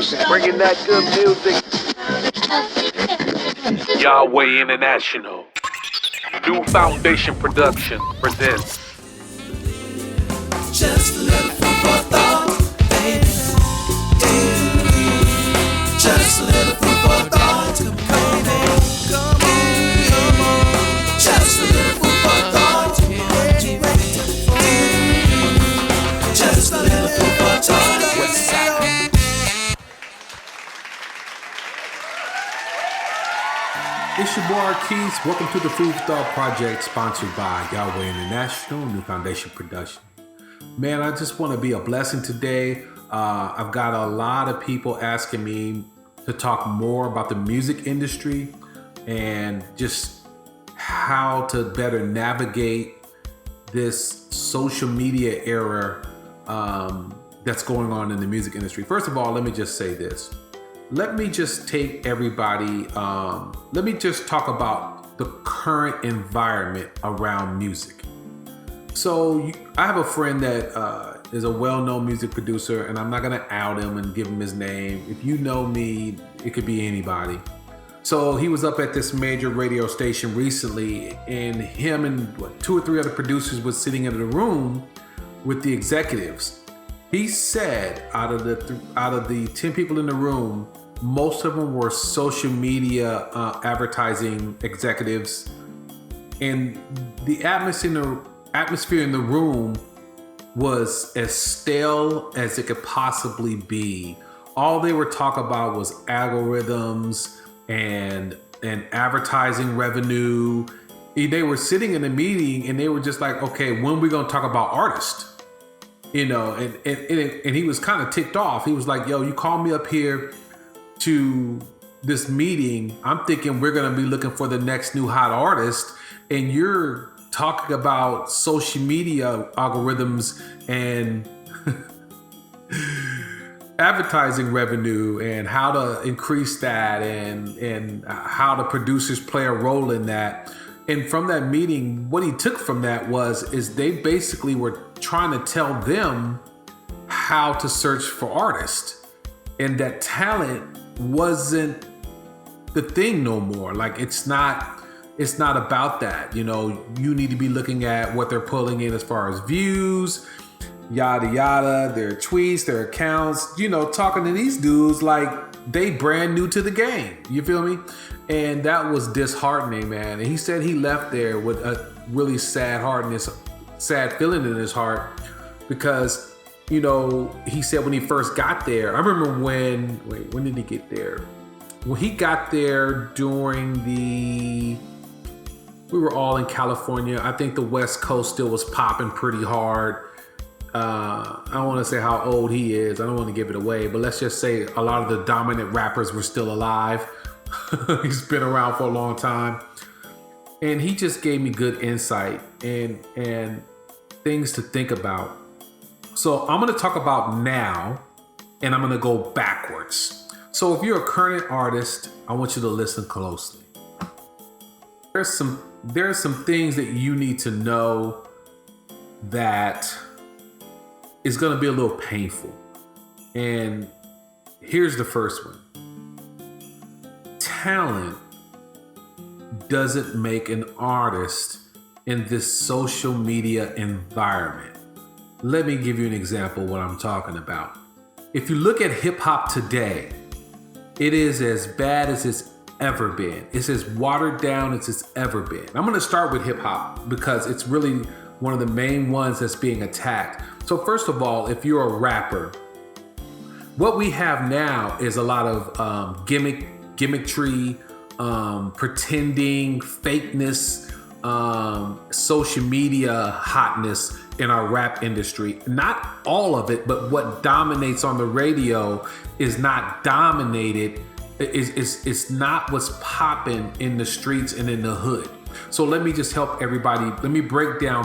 Bringing that good music. Yahweh International. New Foundation Production presents. Just a little food for thought, baby. Just a little food for thought, baby. Come on. Just a little food for thought, just a little food for thought. It's your boy Keith. Welcome to the Food for Thought Project, sponsored by Yahweh International, New Foundation Production. Man, I just want to be a blessing today. I've got a lot of people asking me to talk more about the music industry and just how to better navigate this social media era that's going on in the music industry. First of all, let me just say this. Let me just take everybody, let me just talk about the current environment around music. So I have a friend that is a well-known music producer, and I'm not gonna out him and give him his name. If you know me, it could be anybody. So he was up at this major radio station recently, and him and two or three other producers was sitting in a room with the executives. He said out of the 10 people in the room, most of them were social media advertising executives, and the atmosphere in the room was as stale as it could possibly be. All they were talking about was algorithms and advertising revenue. They were sitting in a meeting and they were just like, okay, when are we gonna talk about artists? You know, and he was kind of ticked off. He was like, yo, you called me up here to this meeting. I'm thinking we're going to be looking for the next new hot artist, and you're talking about social media algorithms and advertising revenue and how to increase that and how the producers play a role in that. And from that meeting, what he took from that is they basically were trying to tell them how to search for artists, and that talent wasn't the thing no more. Like it's not about that. You know, you need to be looking at what they're pulling in as far as views, yada yada, their tweets, their accounts, you know, talking to these dudes like they brand new to the game. You feel me? And that was disheartening, man. And he said he left there with a really sad feeling in his heart because, you know, he said when he first got there, I remember when did he get there? When he got there we were all in California. I think the West Coast still was popping pretty hard. I don't want to say how old he is. I don't want to give it away, but let's just say a lot of the dominant rappers were still alive. He's been around for a long time. And he just gave me good insight and things to think about. So I'm going to talk about now, and I'm going to go backwards. So if you're a current artist, I want you to listen closely. There's some things that you need to know that is going to be a little painful. And here's the first one. Talent doesn't make an artist in this social media environment. Let me give you an example of what I'm talking about. If you look at hip hop today, it is as bad as it's ever been. It's as watered down as it's ever been. I'm going to start with hip hop because it's really one of the main ones that's being attacked. So first of all, if you're a rapper, what we have now is a lot of gimmickry, pretending, fakeness, social media hotness in our rap industry. Not all of it, but what dominates on the radio is not dominated. It's not what's popping in the streets and in the hood. So let me just help everybody. Let me break down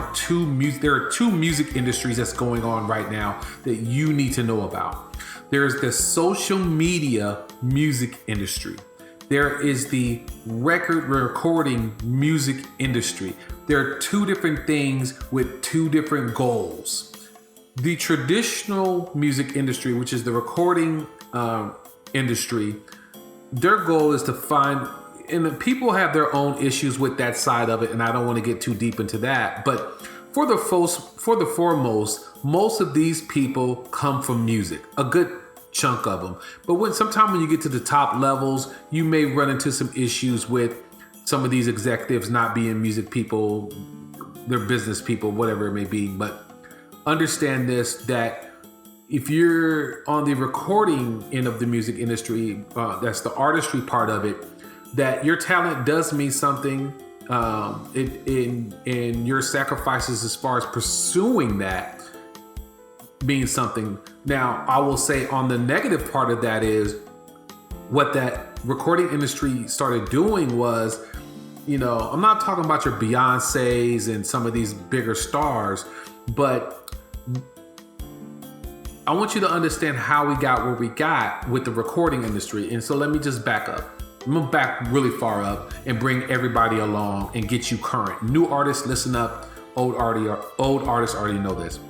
there are two music industries that's going on right now that you need to know about. There's the social media music industry. There is the record recording music industry. There are two different things with two different goals. The traditional music industry, which is the recording industry, their goal is to find, and the people have their own issues with that side of it, and I don't want to get too deep into that. But for the foremost, most of these people come from music, a good chunk of them. But sometimes when you get to the top levels, you may run into some issues with some of these executives not being music people, they're business people, whatever it may be. But understand this, that if you're on the recording end of the music industry, that's the artistry part of it, that your talent does mean something, in your sacrifices as far as pursuing that means something. Now, I will say on the negative part of that is what that recording industry started doing was, I'm not talking about your Beyoncés and some of these bigger stars, but I want you to understand how we got where we got with the recording industry. And so let me just back up. I'm gonna back really far up and bring everybody along and get you current. New artists, listen up. Old artists already know this.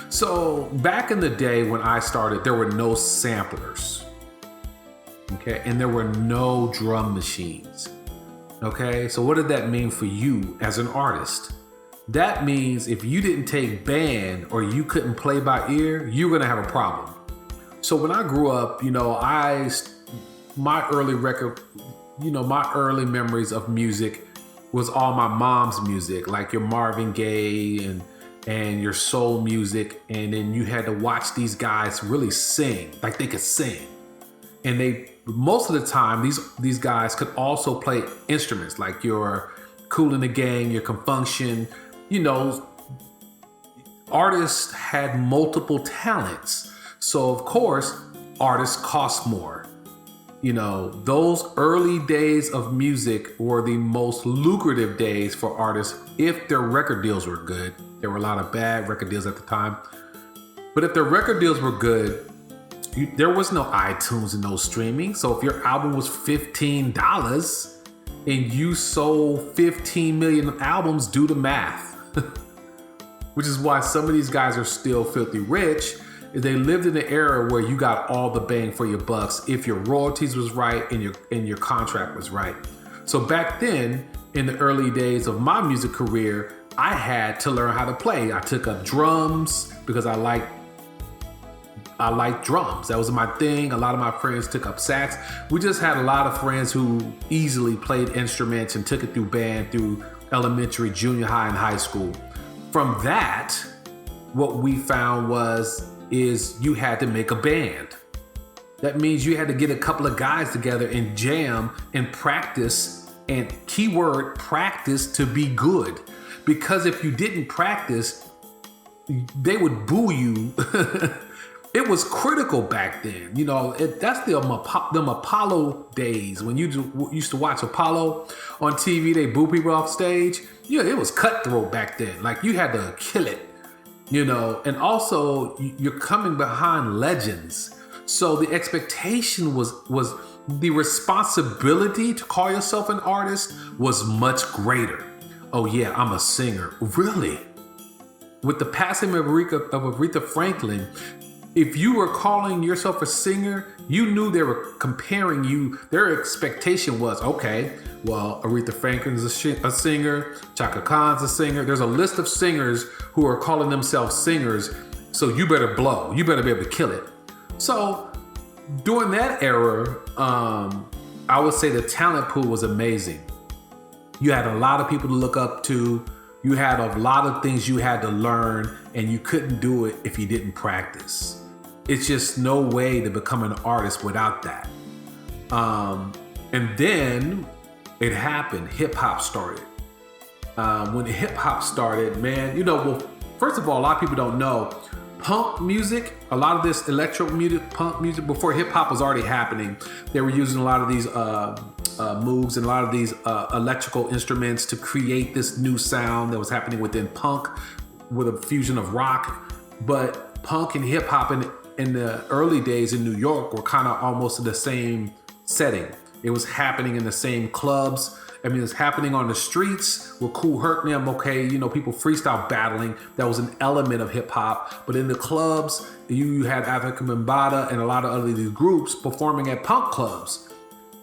So back in the day when I started, there were no samplers, okay? And there were no drum machines, okay? So what did that mean for you as an artist? That means if you didn't take band or you couldn't play by ear, you're gonna have a problem. So when I grew up, my early memories of music was all my mom's music, like your Marvin Gaye and your soul music. And then you had to watch these guys really sing, like they could sing. And most of the time, these guys could also play instruments like your Kool and the Gang, your Confunction. Artists had multiple talents. So of course, artists cost more. Those early days of music were the most lucrative days for artists if their record deals were good. There were a lot of bad record deals at the time. But if their record deals were good, there was no iTunes and no streaming. So if your album was $15 and you sold 15 million albums, do the math. Which is why some of these guys are still filthy rich. They lived in an era where you got all the bang for your bucks if your royalties was right and your contract was right. So back then, in the early days of my music career, I had to learn how to play. I took up drums because I like drums. That was my thing. A lot of my friends took up sax. We just had a lot of friends who easily played instruments and took it through band through elementary, junior high, and high school. From that, what we found is you had to make a band. That means you had to get a couple of guys together and jam and practice, and keyword practice, to be good. Because if you didn't practice, they would boo you. It was critical back then. That's them Apollo days when you used to watch Apollo on TV. They boo people off stage. Yeah, it was cutthroat back then. Like you had to kill it. And also you're coming behind legends. So the expectation was the responsibility to call yourself an artist was much greater. Oh yeah, I'm a singer. Really? With the passing of Aretha Franklin, if you were calling yourself a singer, you knew they were comparing you. Their expectation was, okay, well, Aretha Franklin's a singer, Chaka Khan's a singer. There's a list of singers who are calling themselves singers, so you better blow. You better be able to kill it. So during that era, I would say the talent pool was amazing. You had a lot of people to look up to. You had a lot of things you had to learn, and you couldn't do it if you didn't practice. It's just no way to become an artist without that. And then it happened. Hip hop started. When hip hop started, man, well, first of all, a lot of people don't know punk music, a lot of this electro music, punk music, before hip hop was already happening, they were using a lot of these Moogs and a lot of these electrical instruments to create this new sound that was happening within punk with a fusion of rock. But punk and hip hop in the early days in New York were kind of almost in the same setting. It was happening in the same clubs I mean, it's happening on the streets with Kool Herc and them, okay, you know, people freestyle battling. That was an element of hip hop. But in the clubs, you had African Bambaataa and a lot of other these groups performing at punk clubs.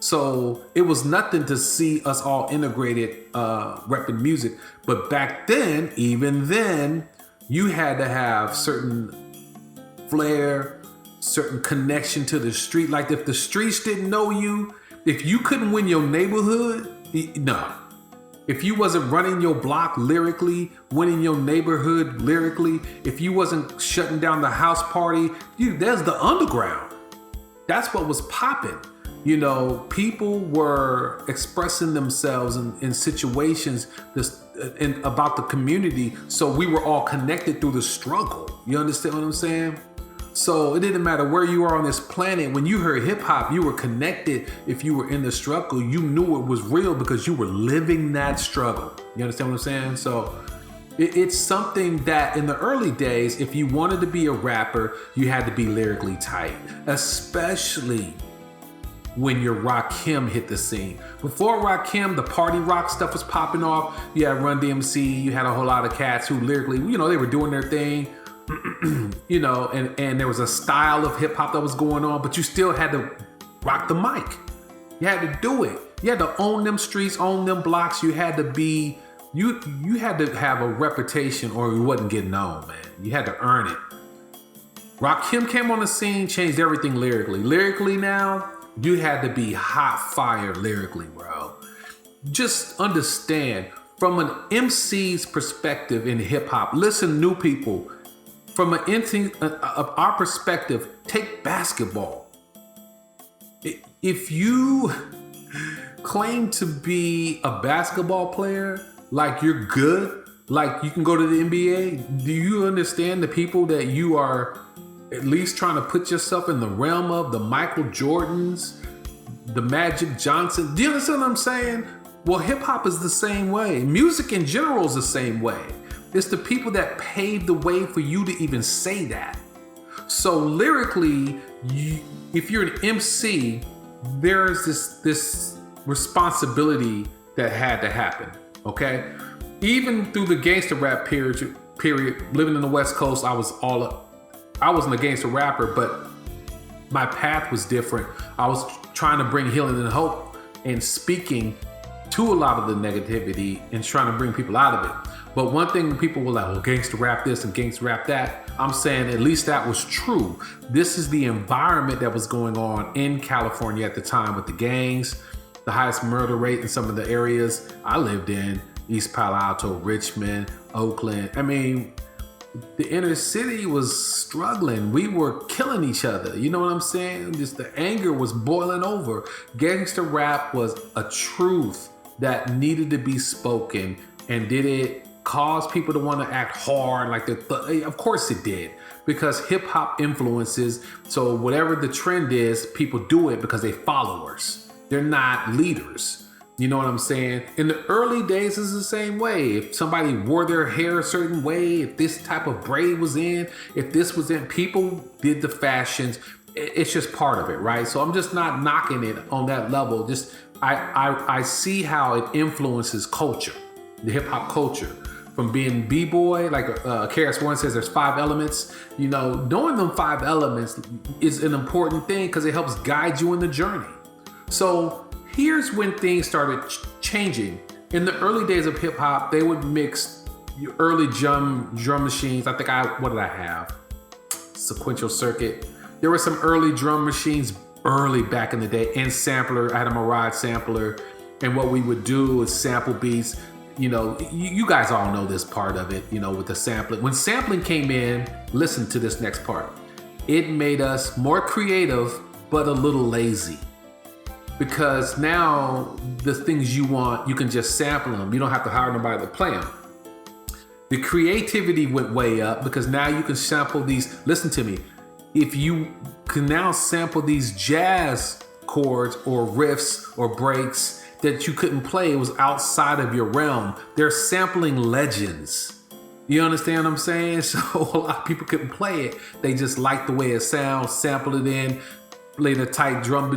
So it was nothing to see us all integrated repping music. But back then, even then, you had to have certain flair, certain connection to the street. Like if the streets didn't know you, if you couldn't win your neighborhood, no. If you wasn't running your block lyrically, winning your neighborhood lyrically, if you wasn't shutting down the house party, there's the underground. That's what was popping. You know, people were expressing themselves in situations about the community, so we were all connected through the struggle. You understand what I'm saying? So it didn't matter where you are on this planet. When you heard hip hop, you were connected. If you were in the struggle, you knew it was real because you were living that struggle. You understand what I'm saying? So it's something that in the early days, if you wanted to be a rapper, you had to be lyrically tight, especially when your Rakim hit the scene. Before Rakim, the party rock stuff was popping off. You had Run DMC, you had a whole lot of cats who lyrically, you know, they were doing their thing, you know, and there was a style of hip hop that was going on, but you still had to rock the mic. You had to do it. You had to own them streets, own them blocks. You had to be, you had to have a reputation or you wasn't getting known, man. You had to earn it. Rakim came on the scene, changed everything lyrically. Lyrically now, you had to be hot fire lyrically, bro. Just understand from an MC's perspective in hip hop. Listen, new people, from an MC of our perspective, take basketball. If you claim to be a basketball player, like you're good, like you can go to the NBA, do you understand the people that you are at least trying to put yourself in the realm of the Michael Jordans, the Magic Johnson? Do you understand what I'm saying? Well, hip hop is the same way. Music in general is the same way. It's the people that paved the way for you to even say that. So lyrically, if you're an MC, there's this responsibility that had to happen, okay? Even through the gangster rap period, living in the West Coast, I wasn't a gangster rapper, but my path was different. I was trying to bring healing and hope and speaking to a lot of the negativity and trying to bring people out of it. But one thing people were like, well, gangster rap this and gangster rap that. I'm saying at least that was true. This is the environment that was going on in California at the time with the gangs, the highest murder rate in some of the areas I lived in, East Palo Alto, Richmond, Oakland. I mean, the inner city was struggling. We were killing each other. You know what I'm saying? Just the anger was boiling over. Gangster rap was a truth that needed to be spoken. And did it cause people to want to act hard? Like of course it did, because hip hop influences. So whatever the trend is, people do it because they're followers. They're not leaders. You know what I'm saying? In the early days, it's the same way. If somebody wore their hair a certain way, if this type of braid was in, if this was in, people did the fashions. It's just part of it, right? So I'm just not knocking it on that level. Just I see how it influences culture, the hip hop culture. From being B-boy, like KRS-One says, there's 5 elements. You know, knowing them 5 elements is an important thing because it helps guide you in the journey. So here's when things started changing. In the early days of hip hop, they would mix your early drum machines. I think what did I have? Sequential circuit. There were some early drum machines early back in the day, and sampler. I had a Mirage sampler, and what we would do is sample beats. You know, you guys all know this part of it, you know, with the sampling. When sampling came in, listen to this next part. It made us more creative, but a little lazy. Because now the things you want, you can just sample them. You don't have to hire nobody to play them. The creativity went way up because now you can sample these. Listen to me. If you can now sample these jazz chords or riffs or breaks that you couldn't play, it was outside of your realm. They're sampling legends. You understand what I'm saying? So a lot of people couldn't play it. They just liked the way it sounds, sample it in, laid a tight drum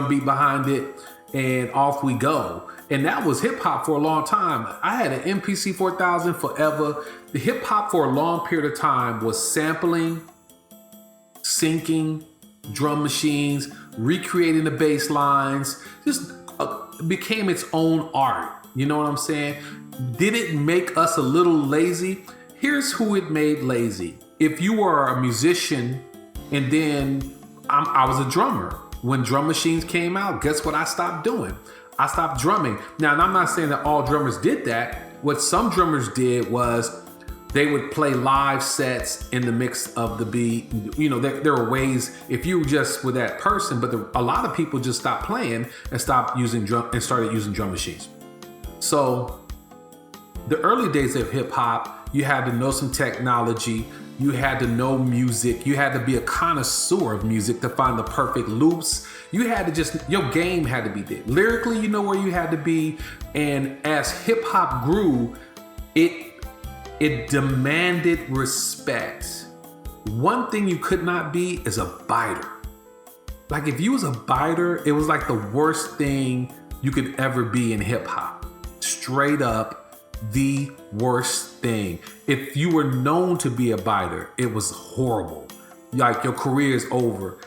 beat behind it, and off we go. And that was hip hop for a long time. I had an MPC 4000 forever. The hip hop for a long period of time was sampling, syncing, drum machines, recreating the bass lines, just became its own art. You know what I'm saying? Did it make us a little lazy? Here's who it made lazy. If you were a musician and then I was a drummer. When drum machines came out, guess what I stopped doing? I stopped drumming. Now, and I'm not saying that all drummers did that. What some drummers did was they would play live sets in the mix of the beat. You know, there were ways, if you just were that person, but a lot of people just stopped playing and stopped using drum and started using drum machines. So the early days of hip hop, you had to know some technology. You had to know music. You had to be a connoisseur of music to find the perfect loops. You had to just, your game had to be there. Lyrically, you know where you had to be. And as hip hop grew, it demanded respect. One thing you could not be is a biter. Like if you was a biter, it was like the worst thing you could ever be in hip hop. Straight up, the worst thing. If you were known to be a biter, it was horrible. Like your career is over.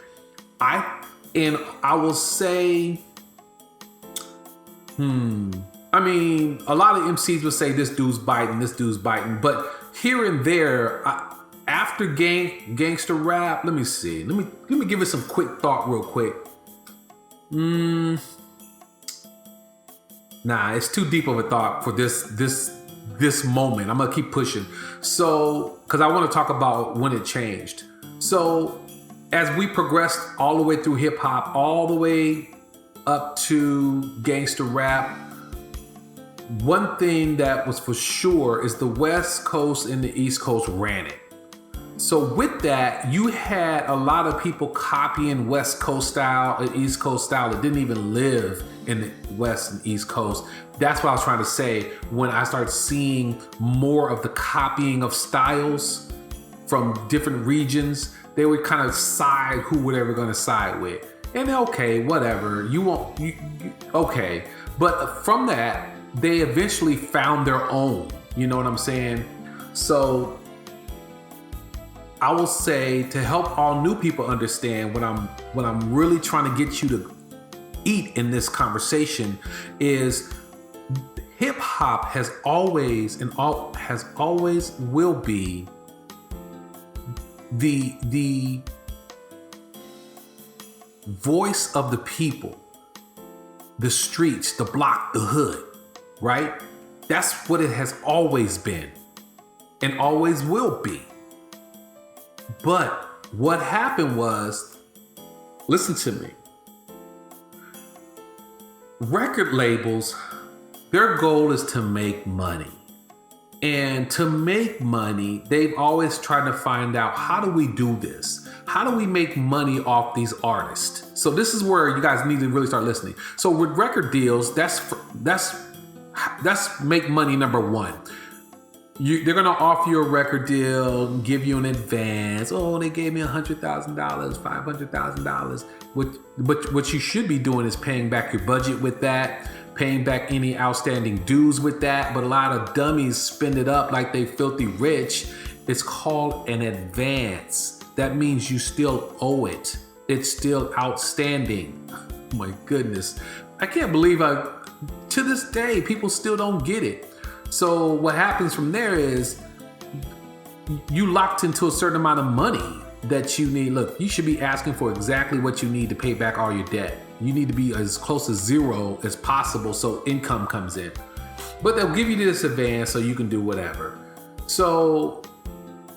I will say, I mean, a lot of MCs will say this dude's biting, but here and there, after gangster rap, let me see. Let me give it some quick thought real quick. Nah, it's too deep of a thought for this moment. I'm gonna keep pushing. So, because I want to talk about when it changed. So, as we progressed all the way through hip hop, all the way up to gangster rap, one thing that was for sure is the West Coast and the East Coast ran it. So with that, you had a lot of people copying West Coast style and East Coast style that didn't even live in the West and East Coast. That's what I was trying to say when I started seeing more of the copying of styles from different regions. They would kind of side who they were going to side with. And okay, whatever, okay. But from that, they eventually found their own, you know what I'm saying? So I will say, to help all new people understand what I'm really trying to get you to eat in this conversation is hip hop has always will be the voice of the people, the streets, the block, the hood, right? That's what it has always been and always will be. But what happened was, listen to me, record labels, their goal is to make money. And to make money, they've always tried to find out, how do we do this? How do we make money off these artists? So this is where you guys need to really start listening. So with record deals, that's make money number one. They're gonna offer you a record deal, give you an advance. Oh, they gave me $100,000, $500,000. What you should be doing is paying back your budget with that, paying back any outstanding dues with that. But a lot of dummies spend it up like they filthy rich. It's called an advance. That means you still owe it. It's still outstanding. Oh my goodness. I can't believe to this day, people still don't get it. So what happens from there is you locked into a certain amount of money that you need. Look, you should be asking for exactly what you need to pay back all your debt. You need to be as close to zero as possible so income comes in. But they'll give you this advance so you can do whatever. So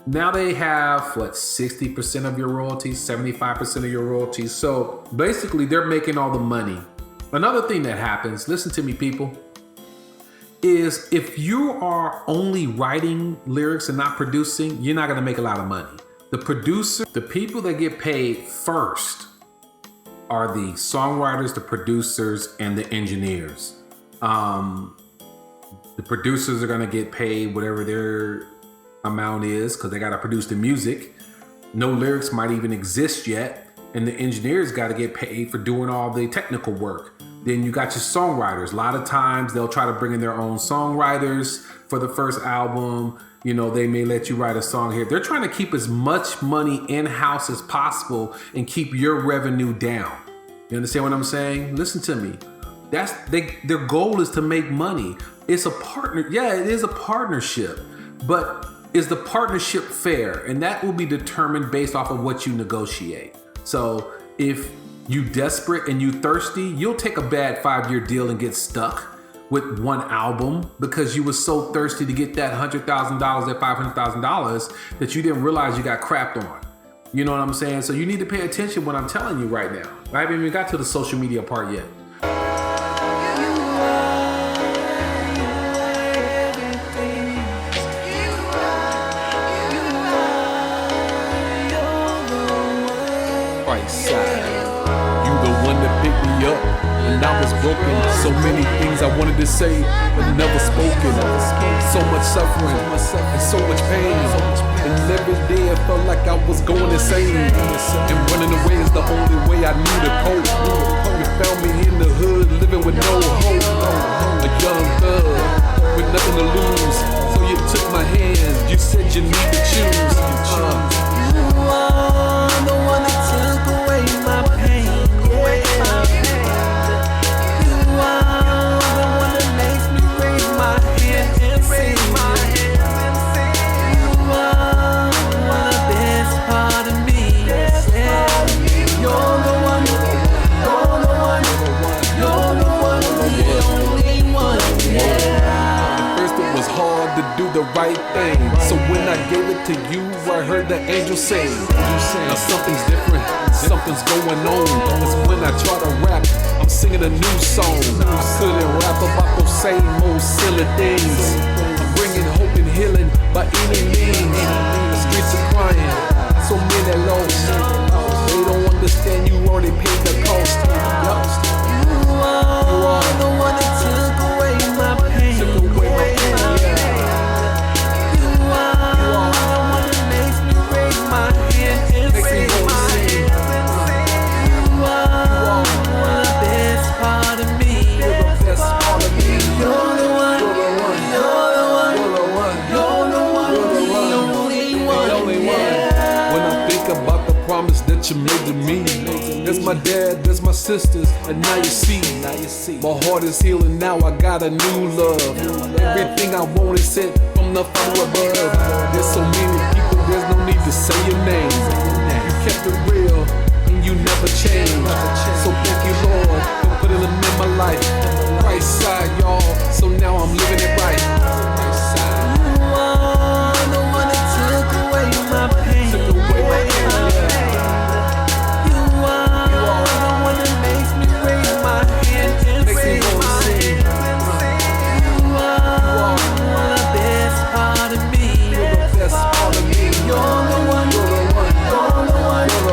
now they have 60% of your royalties, 75% of your royalties. So basically they're making all the money. Another thing that happens, listen to me people, is if you are only writing lyrics and not producing, you're not gonna make a lot of money. The people that get paid first are the songwriters, the producers, and the engineers. The producers are gonna get paid whatever their amount is because they gotta produce the music. No lyrics might even exist yet. And the engineers gotta get paid for doing all the technical work. Then you got your songwriters. A lot of times they'll try to bring in their own songwriters for the first album. You know, they may let you write a song here. They're trying to keep as much money in-house as possible and keep your revenue down. You understand what I'm saying? Listen to me. Their goal is to make money. It's a partner. Yeah, it is a partnership, but is the partnership fair? And that will be determined based off of what you negotiate. So if you desperate and you thirsty, you'll take a bad 5-year deal and get stuck with one album because you were so thirsty to get that $100,000, that $500,000 that you didn't realize you got crapped on. You know what I'm saying? So you need to pay attention what I'm telling you right now. I haven't even got to the social media part yet. You the one that picked me up when I was broken. So many things I wanted to say, but never spoken. So much suffering and so much pain. And every day I felt like I was going insane. And running away is the only way I knew to cope. You found me in the hood, living with no hope. A young thug with nothing to lose. So you took my hand, you said you need to choose. You are the one that took away my pain. You are the one that makes me raise my hand and sing. You are the best part of me. You're the one, you're the one, you're the one, the only one. At first it was hard to do the right thing. So when I gave it to you, I heard the angel sing. Now something's different, something's going on. It's when I try to rap, I'm singing a new song. I couldn't rap about those same old silly things. I'm bringing hope and healing by any means. The streets are crying, so many lost. They don't understand you already paid the cost. You are the one that took away my pain. You are the one that makes me raise my hand and sing. You are the best part of me. You're the one, you're the one, you're the one, the only one. When I think about the promise that you made to me, there's my dad, there's my sisters, and now you see. My heart is healing now, I got a new love. Everything I want is sent from the Father above. There's so many people, there's no need to say your name. You kept it real, and you never changed. So thank you, Lord, for putting them in my life. Right side, y'all, so now I'm living it right. You are the one that took away my pain. You are the one that makes me raise my hand and sing. You are the best part of me. You're the one, you're the one, you're the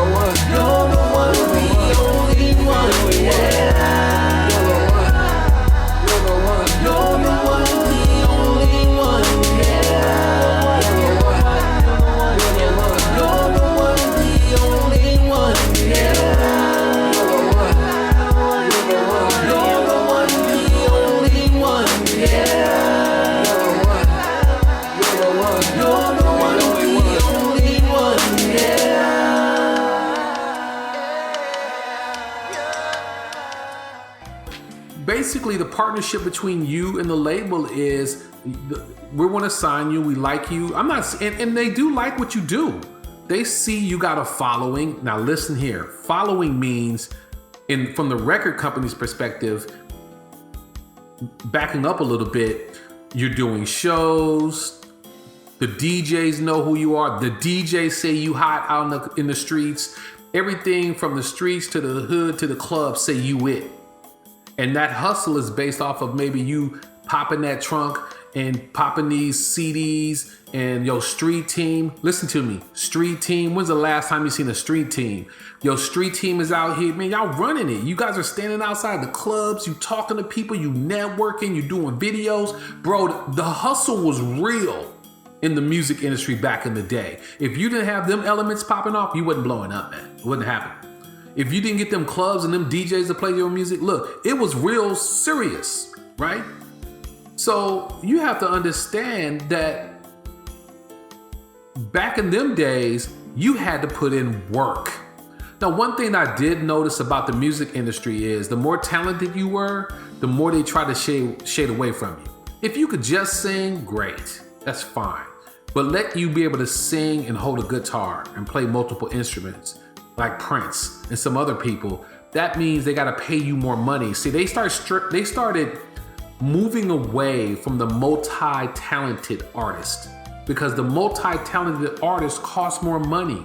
one, you're the one, the only one. You're the one, the only one. You're the one, the only one. You're the one, the only one. You're the one, the only one. Basically, the partnership between you and the label is we want to sign you. We like you. I'm not, and they do like what you do. They see you got a following. Now listen here. Following means, from the record company's perspective, backing up a little bit, you're doing shows. The DJs know who you are. The DJs say you hot out in the streets. Everything from the streets to the hood to the club say you it. And that hustle is based off of maybe you popping that trunk and popping these CDs and your street team. Listen to me, street team. When's the last time you seen a street team? Your street team is out here, man, y'all running it. You guys are standing outside the clubs, you talking to people, you networking, you doing videos. Bro, the hustle was real in the music industry back in the day. If you didn't have them elements popping off, you wasn't blowing up, man. It wouldn't happen. If you didn't get them clubs and them DJs to play your music, look, it was real serious, right? So you have to understand that back in them days, you had to put in work. Now, one thing I did notice about the music industry is the more talented you were, the more they try to shade away from you. If you could just sing, great, that's fine. But let you be able to sing and hold a guitar and play multiple instruments like Prince and some other people, that means they gotta pay you more money. See, they started moving away from the multi-talented artist because the multi-talented artist costs more money.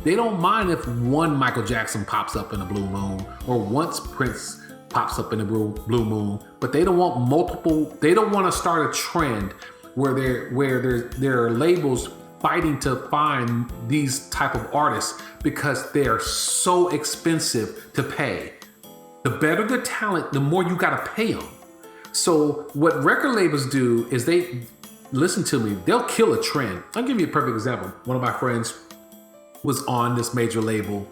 They don't mind if one Michael Jackson pops up in a blue moon or once Prince pops up in a blue moon, but they don't want multiple. They don't want to start a trend where there are labels fighting to find these type of artists because they are so expensive to pay. The better the talent, the more you gotta pay them. So what record labels do is they, listen to me, they'll kill a trend. I'll give you a perfect example. One of my friends was on this major label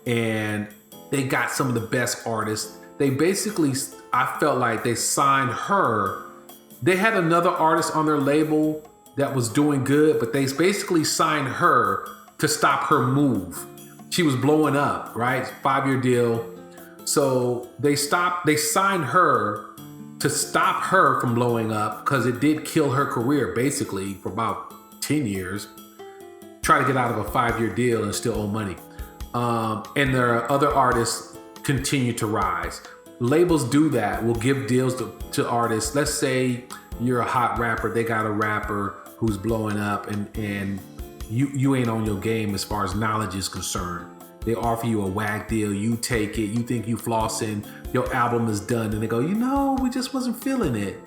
and they got some of the best artists. They basically, I felt like they signed her. They had another artist on their label that was doing good, but they basically signed her to stop her move. She was blowing up, right? 5-year deal. So they signed her to stop her from blowing up because it did kill her career basically for about 10 years. Try to get out of a 5-year deal and still owe money. And there are other artists continue to rise. Labels do that. Will give deals to artists. Let's say you're a hot rapper. They got a rapper who's blowing up and you ain't on your game as far as knowledge is concerned. They offer you a whack deal. You take it. You think you flossing. Your album is done. And they go, we just wasn't feeling it.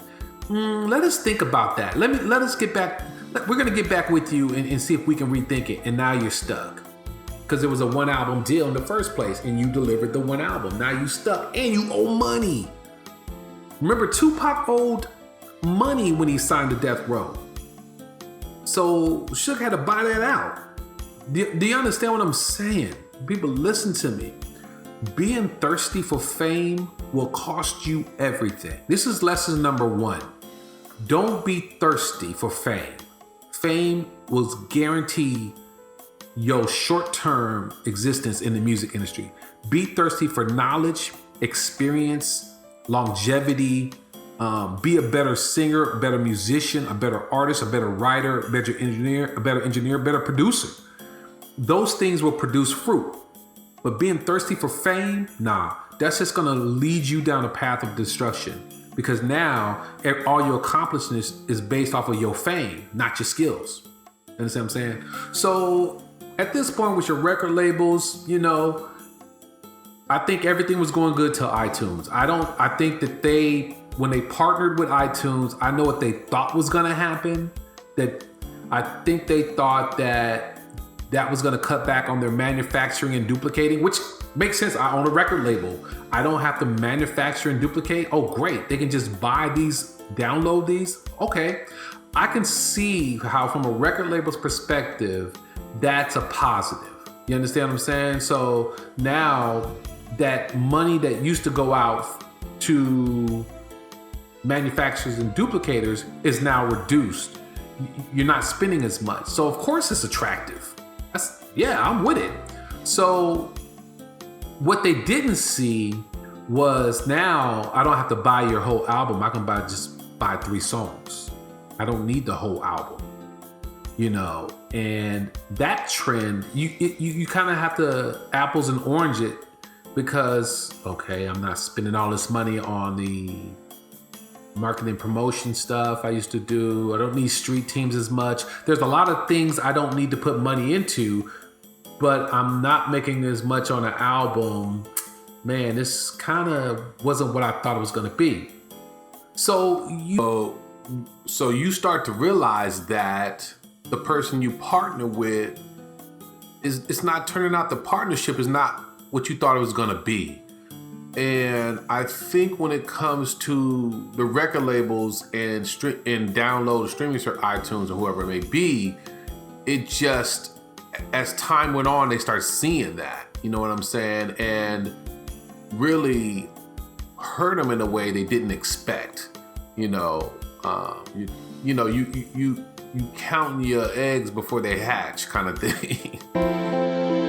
Let us think about that. Let us get back. We're going to get back with you and see if we can rethink it. And now you're stuck. Because it was a 1-album deal in the first place and you delivered the 1 album. Now you stuck and you owe money. Remember, Tupac owed money when he signed to Death Row. So Suge had to buy that out. Do you understand what I'm saying? People, listen to me. Being thirsty for fame will cost you everything. This is lesson number 1. Don't be thirsty for fame. Fame will guarantee your short-term existence in the music industry. Be thirsty for knowledge, experience, longevity. Be a better singer, a better musician, a better artist, a better writer, a better engineer, better producer. Those things will produce fruit. But being thirsty for fame, nah, that's just gonna lead you down a path of destruction. Because now all your accomplishments is based off of your fame, not your skills. You understand what I'm saying? So at this point with your record labels, I think everything was going good till iTunes. I think that when they partnered with iTunes, I know what they thought was gonna happen. I think they thought that was gonna cut back on their manufacturing and duplicating, which makes sense. I own a record label. I don't have to manufacture and duplicate. Oh, great. They can just buy these, download these. Okay. I can see how from a record label's perspective, that's a positive. You understand what I'm saying? So now that money that used to go out to manufacturers and duplicators is now reduced. You're not spending as much. So of course it's attractive. I'm with it. So what they didn't see was now I don't have to buy your whole album. I can just buy 3 songs. I don't need the whole album. And that trend, you kind of have to apples and orange it because, okay, I'm not spending all this money on the marketing promotion stuff I used to do. I don't need street teams as much. There's a lot of things I don't need to put money into, but I'm not making as much on an album. Man, this kind of wasn't what I thought it was going to be. So you start to realize that the person you partner with it's not turning out, the partnership is not what you thought it was going to be. And I think when it comes to the record labels and download or streaming service, iTunes or whoever it may be, it just, as time went on, they start seeing that. You know what I'm saying? And really hurt them in a way they didn't expect. You counting your eggs before they hatch, kind of thing.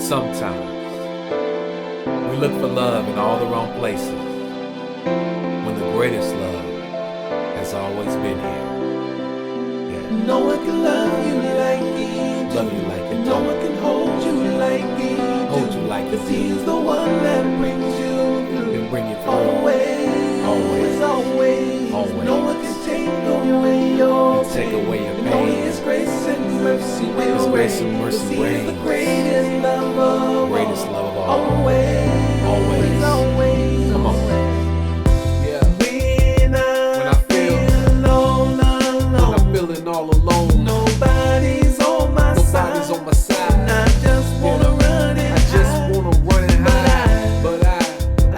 Sometimes we look for love in all the wrong places, when the greatest love has always been here. Yeah. No one can love you like he do. Love you like it. No one can hold you like he do. Hold you like it. 'Cause he's the one that brings you through. Can bring you through. Always, Always. always. Always. No one can take away your Can take away your pain. Only pain. His grace and mercy will His grace and reign. mercy 'Cause he's reigns. the greatest love of Greatest all. love of all. Always, Always. always. Come on. Yeah. When I feel all When alone, I'm feeling all alone, nobody's on my side. nobody's on my side. And I just wanna run and I just hide. wanna run and hide, but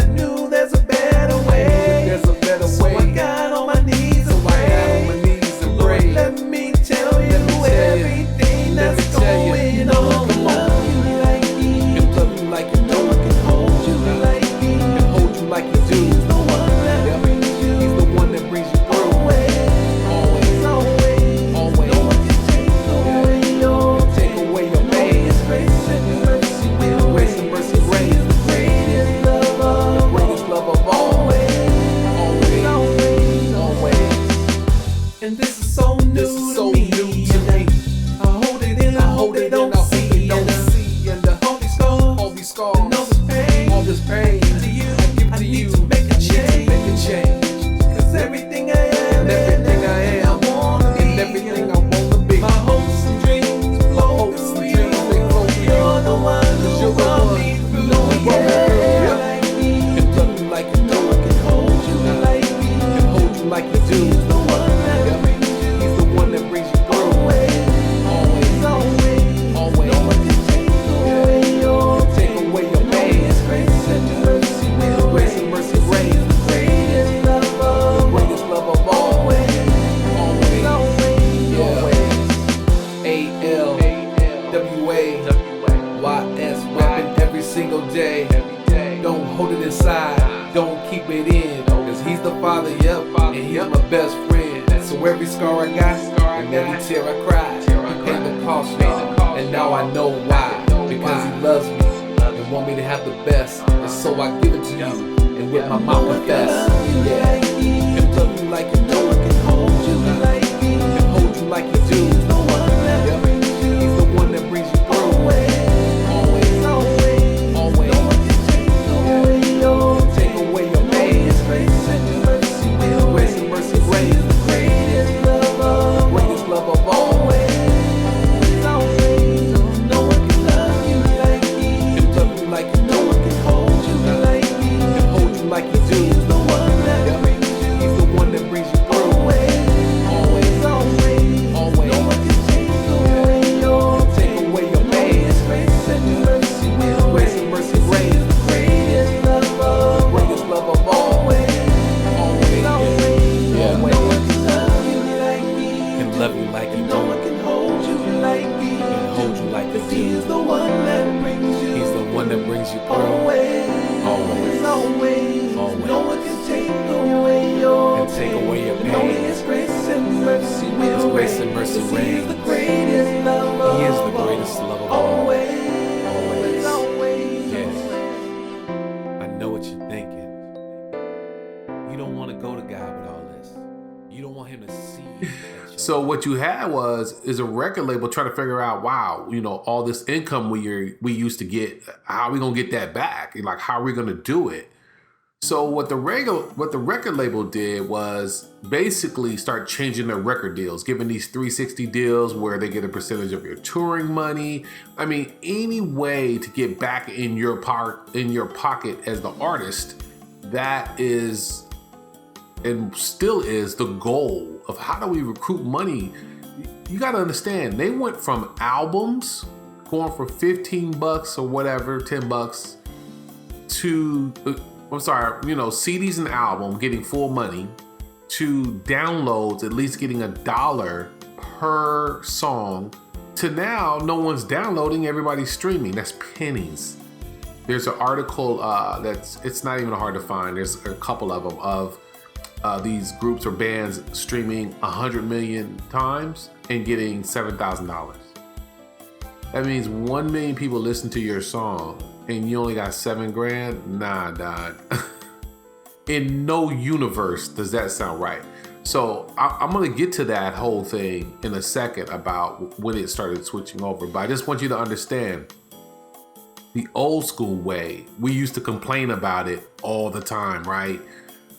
I knew there's a better way. there's a better So way. I got on my knees So and I got on my prayed. knees and Lord, prayed. let me tell you Let me tell you. everything Let that's me tell you. going on. Come on. Love you like he Can love you like you No do. one can hold you like he Can hold you like you do. He's the one that Yep. brings you He's the one that brings you through. always, always. Always. No one can take away your Take away your Only pain. His grace and mercy will Grace and reign. mercy 'Cause reigns. he's the greatest love of Greatest love of all. Always, Always. always. Always. And this is so new This is so to me. new to me. I hold it in, I hope they don't see. Don't And see. And all these scars, all these scars, and all this pain, all this pain, to you, I give I to need you. to make a I need to change. make a change. 'Cause everything I am, And everything I am, wanna be, and everything I wanna be. my hopes and dreams flow hopes through and you. dreams, they flow through you. You're the one 'Cause who you're the brought one me who through. brought me through. Yeah, Yep. like me. Can love you like you No do. one can hold you like me. Can hold you like you do. He's the one that Yep. brings you He's the one that brings you through. always, Always. always. Always. No one can take away your Take away your Only pain. His grace and mercy will Grace and reign. mercy 'Cause reigns. he's the greatest love of Greatest love of all. Always, Always. always, Always. ALWAYS rapping every single day. Don't hold it inside, don't keep it in. Cause he's the father, yep, and he's my best friend. So every scar I got, and every tear I cried, he paid the cost, y'all. And now I know why. Because he loves me and want me to have the best. And so I give it to you, and with my mouth confess. Yeah, can love you like you No do. one can hold you like me. Can hold you like you do. He's the one that Yep. brings you He's the one that brings you through. always, always. Always. No one can take away your Take away your Only pain. His grace and mercy will Grace and reign. mercy 'Cause reigns. he's the greatest love of Greatest love of all. Always, always. No one can love you like me. Can love you like you No do. one can hold you like me. Can hold you like you do. He's the one that Yep. brings you He's the one that brings you through. always, always. Always. No one can take away your Take away your Only pain. His grace and mercy will Grace reign. and mercy reigns. The greatest love of Greatest love of all. Always, Always. always. Yeah. No one can love you like me. Can love you like you No do. one can hold you like me. Can hold you like you 'Cause do. he's the one that brings you He's the one that brings you through. always, Always. always. Always. No one can take away your Can take away your pain. Only pain. His grace and mercy will His grace and reign. mercy 'Cause he's the reigns. greatest love of He is the greatest love of all. Always, Always. always. Yes. I know what you're thinking. You don't want to go to God with all this. You don't want him to see that you're- So what you had is a record label trying to figure out, wow, all this income we used to get, how are we gonna get that back? And like, how are we gonna do it? So what the record label did was basically start changing their record deals, giving these 360 deals where they get a percentage of your touring money. I mean, any way to get back in your pocket as the artist, that is and still is the goal of how do we recruit money. You got to understand, they went from albums going for $15 or whatever, $10 to CDs and album getting full money, to downloads at least getting $1 per song, to now no one's downloading, everybody's streaming. That's pennies. There's an article it's not even hard to find. There's a couple of them of these groups or bands streaming 100 million times and getting $7,000. That means 1 million people listen to your song and you only got $7,000. Nah, dog. In no universe does that sound right. So I'm gonna get to that whole thing in a second about when it started switching over. But I just want you to understand the old school way. We used to complain about it all the time, right?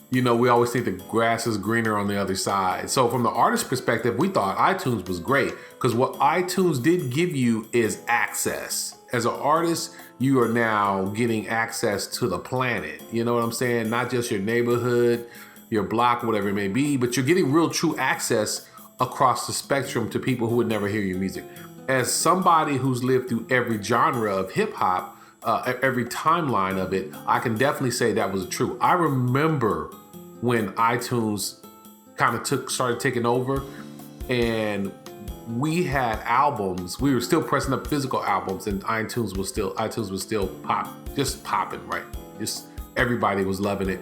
You know, we always think the grass is greener on the other side. So from the artist perspective, we thought iTunes was great because what iTunes did give you is access. As an artist, you are now getting access to the planet. You know what I'm saying? Not just your neighborhood, your block, whatever it may be, but you're getting real true access across the spectrum to people who would never hear your music. As somebody who's lived through every genre of hip hop, every timeline of it, I can definitely say that was true. I remember when iTunes kind of started taking over, and we had albums. We were still pressing up physical albums, and iTunes was still popping, right? Just everybody was loving it.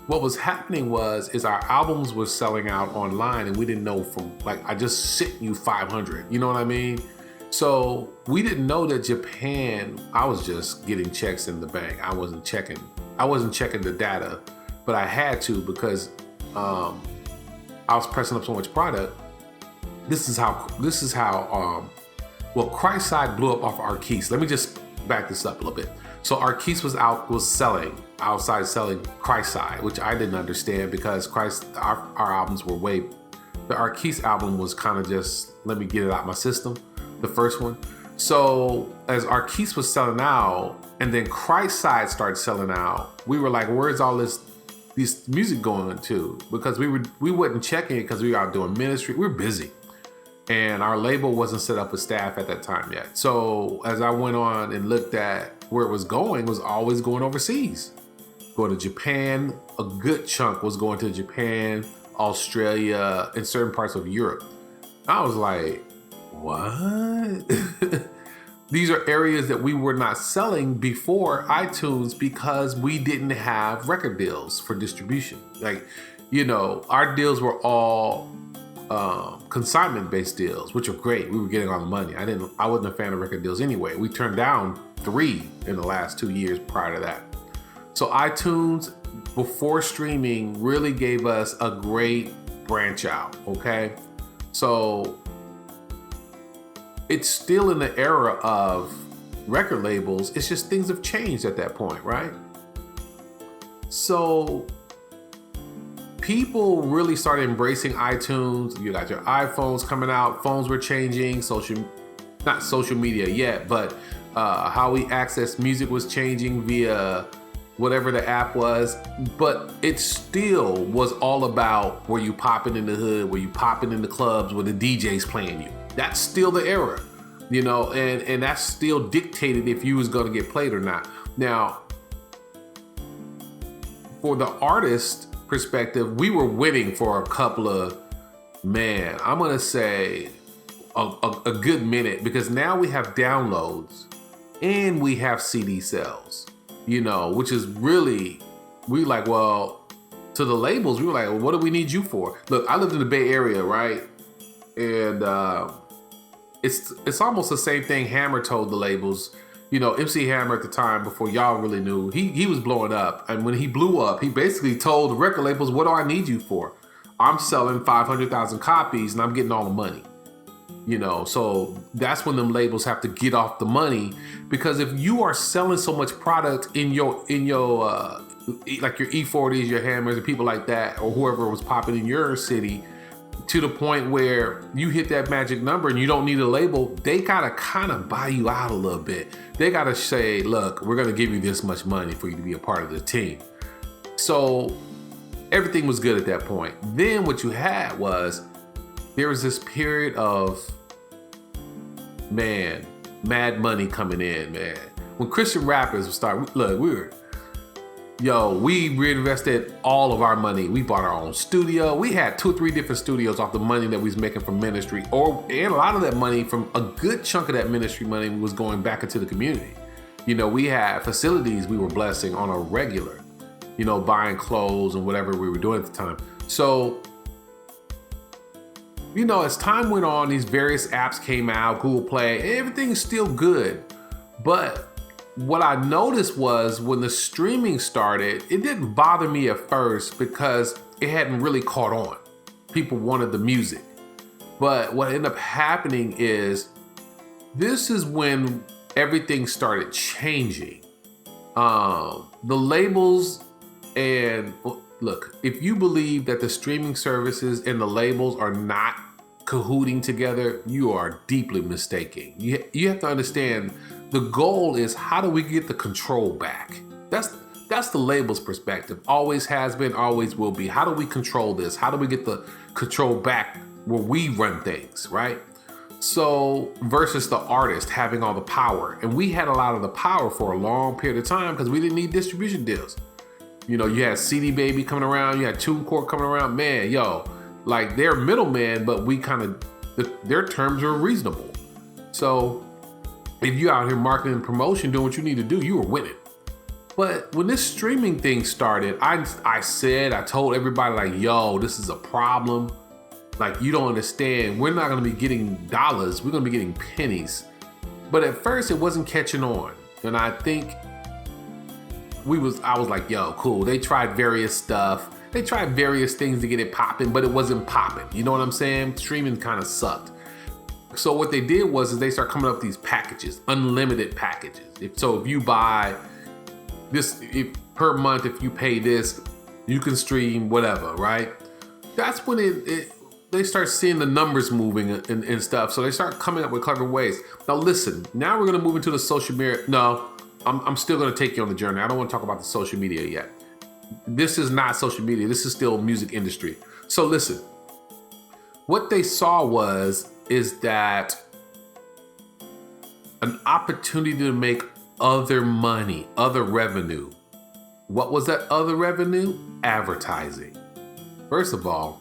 What was happening is our albums were selling out online, and we didn't know from, like, I just sent you 500. You know what I mean? So we didn't know that Japan. I was just getting checks in the bank. I wasn't checking the data, but I had to because I was pressing up so much product. This is how Christside blew up off Arquise. Let me just back this up a little bit. So Arquise was selling Christside, which I didn't understand because our albums were the Arquise album was kind of just, let me get it out my system, the first one. So as Arquise was selling out and then Christside started selling out, we were like, where's all this music going to? Because we wasn't checking it because we were out doing ministry. We were busy. And our label wasn't set up with staff at that time yet. So as I went on and looked at where it was always going overseas. Going to Japan, a good chunk was going to Japan, Australia, and certain parts of Europe. I was like, what? These are areas that we were not selling before iTunes because we didn't have record deals for distribution. Like, you know, our deals were all consignment-based deals, which are great. We were getting all the money. I wasn't a fan of record deals anyway. We turned down 3 in the last 2 years prior to that. So iTunes, before streaming, really gave us a great branch out, okay? So it's still in the era of record labels. It's just things have changed at that point, right? So people really started embracing iTunes. You got your iPhones coming out. Phones were changing. Not social media yet, but how we access music was changing via whatever the app was. But it still was all about were you popping in the hood, were you popping in the clubs, were the DJs playing you. That's still the era, you know, and that's still dictated if you was going to get played or not. Now, for the artist perspective, we were waiting for a couple of, I'm going to say a good minute, because now we have downloads and we have CD sales, you know, which is really, we like, well, to the labels, we were like, well, what do we need you for? Look, I lived in the Bay Area, right? And it's almost the same thing Hammer told the labels. You know, MC Hammer at the time, before y'all really knew, he was blowing up. And when he blew up, he basically told the record labels, what do I need you for? I'm selling 500,000 copies and I'm getting all the money. You know, so that's when them labels have to get off the money, because if you are selling so much product in your like your E40s, your Hammers, and people like that, or whoever was popping in your city, to the point where you hit that magic number and you don't need a label, they gotta kind of buy you out a little bit. They gotta say, look, we're gonna give you this much money for you to be a part of the team. So everything was good at that point. Then what you had was, there was this period of, mad money coming in, man. When Christian rappers would start, look, we reinvested all of our money. We bought our own studio. We had 2 or 3 different studios off the money that we was making from ministry, and a lot of that money, from a good chunk of that ministry money, was going back into the community. You know, we had facilities we were blessing on a regular, you know, buying clothes and whatever we were doing at the time. So, you know, as time went on, these various apps came out, Google Play, everything's still good. But what I noticed was when the streaming started, it didn't bother me at first because it hadn't really caught on. People wanted the music. But what ended up happening is this is when everything started changing. The labels and look, if you believe that the streaming services and the labels are not cahooting together, you are deeply mistaken. You have to understand the goal is how do we get the control back? That's the label's perspective. Always has been, always will be. How do we control this? How do we get the control back where we run things, right? So versus the artist having all the power. And we had a lot of the power for a long period of time because we didn't need distribution deals. You know, you had CD Baby coming around, you had TuneCore coming around. Man, yo, like they're middlemen, but we kind of, their terms are reasonable. So if you out here marketing and promotion, doing what you need to do, you were winning. But when this streaming thing started, I told everybody like, yo, this is a problem. Like, you don't understand. We're not going to be getting dollars. We're going to be getting pennies. But at first it wasn't catching on. And I think I was like, yo, cool. They tried various stuff. They tried various things to get it popping, but it wasn't popping. You know what I'm saying? Streaming kind of sucked. So what they did was they start coming up with these packages, unlimited packages. If you buy this, per month, if you pay this, you can stream whatever, right? That's when they start seeing the numbers moving and stuff. So they start coming up with clever ways. Now listen, now we're gonna move into the social media. No, I'm still gonna take you on the journey. I don't wanna talk about the social media yet. This is not social media. This is still music industry. So listen, what they saw is that an opportunity to make other money, other revenue. What was that other revenue? Advertising. First of all,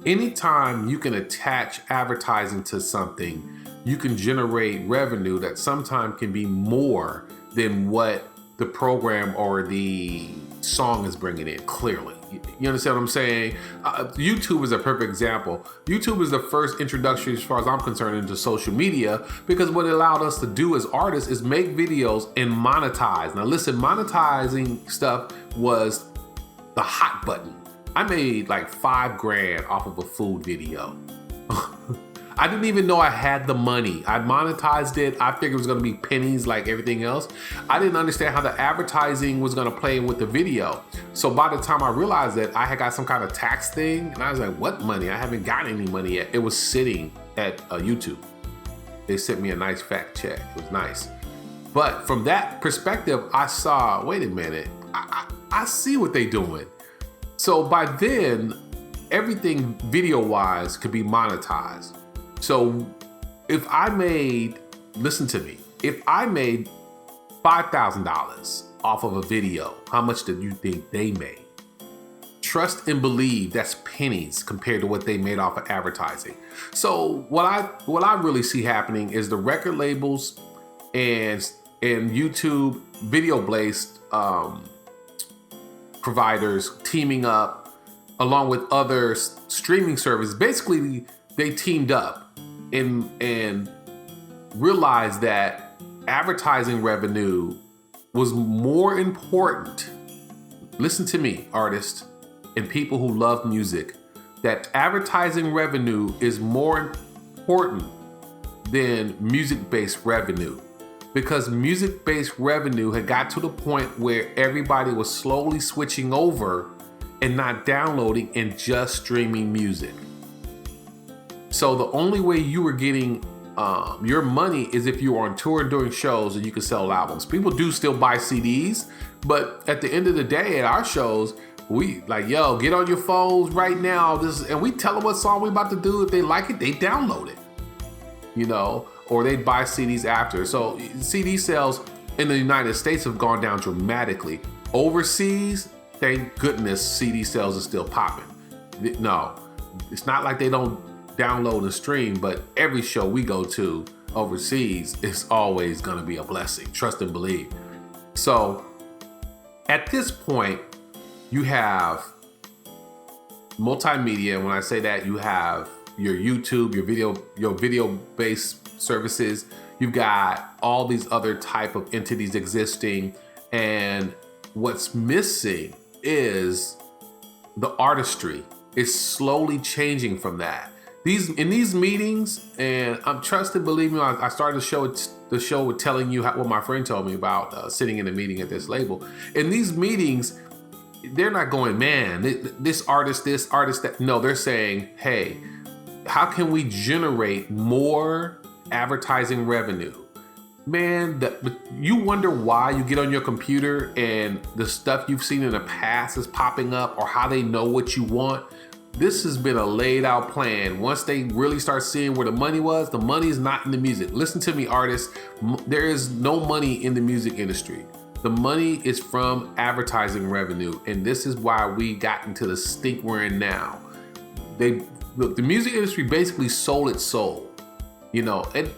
anytime you can attach advertising to something, you can generate revenue that sometimes can be more than what the program or the song is bringing in, clearly. You understand what I'm saying? YouTube is a perfect example. YouTube is the first introduction, as far as I'm concerned, into social media, because what it allowed us to do as artists is make videos and monetize. Now listen, monetizing stuff was the hot button. I made like $5,000 off of a food video. I didn't even know I had the money. I monetized it. I figured it was gonna be pennies like everything else. I didn't understand how the advertising was gonna play with the video. So by the time I realized that, I had got some kind of tax thing, and I was like, what money? I haven't gotten any money yet. It was sitting at YouTube. They sent me a nice fat check. It was nice. But from that perspective, I saw, wait a minute, I see what they're doing. So by then, everything video-wise could be monetized. So if I made, listen to me, if I made $5,000 off of a video, how much did you think they made? Trust and believe that's pennies compared to what they made off of advertising. So what I really see happening is the record labels and YouTube video-based providers teaming up along with other streaming services. Basically, they teamed up and realized that advertising revenue was more important. Listen to me, artists and people who love music, that advertising revenue is more important than music-based revenue, because music-based revenue had got to the point where everybody was slowly switching over and not downloading and just streaming music. So the only way you were getting your money is if you were on tour and doing shows and you could sell albums. People do still buy CDs, but at the end of the day, at our shows, we like, yo, get on your phones right now. And we tell them what song we about to do. If they like it, they download it, you know, or they buy CDs after. So CD sales in the United States have gone down dramatically. Overseas, thank goodness CD sales are still popping. No, it's not like they don't download and stream, but every show we go to, overseas is always going to be a blessing. Trust and believe. So at this point, you have multimedia. And when I say that, you have your YouTube, your video-based services. You've got all these other type of entities existing. And what's missing is the artistry. It's slowly changing from that. In these meetings, and I'm trusted, believe me, I started the show with telling you what my friend told me about sitting in a meeting at this label. In these meetings, they're not going, man, this artist, that. No, they're saying, hey, how can we generate more advertising revenue? Man, you wonder why you get on your computer and the stuff you've seen in the past is popping up, or how they know what you want. This has been a laid out plan. Once they really start seeing where the money was, the money is not in the music. Listen to me, artists. There is no money in the music industry. The money is from advertising revenue. And this is why we got into the stink we're in now. The music industry basically sold its soul. And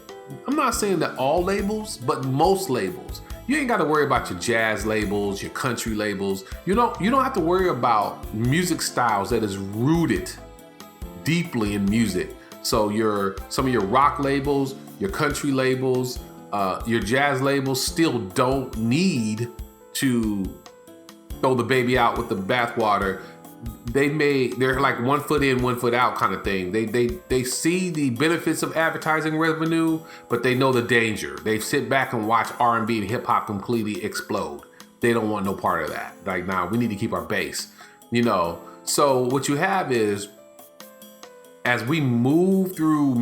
I'm not saying that all labels, but most labels. You ain't got to worry about your jazz labels, your country labels. You don't have to worry about music styles that is rooted deeply in music. So some of your rock labels, your country labels, your jazz labels still don't need to throw the baby out with the bathwater. They're like 1 foot in, 1 foot out kind of thing. They see the benefits of advertising revenue, but they know the danger. They sit back and watch R&B and hip hop completely explode. They don't want no part of that. Like, nah, we need to keep our base, So what you have is, as we move through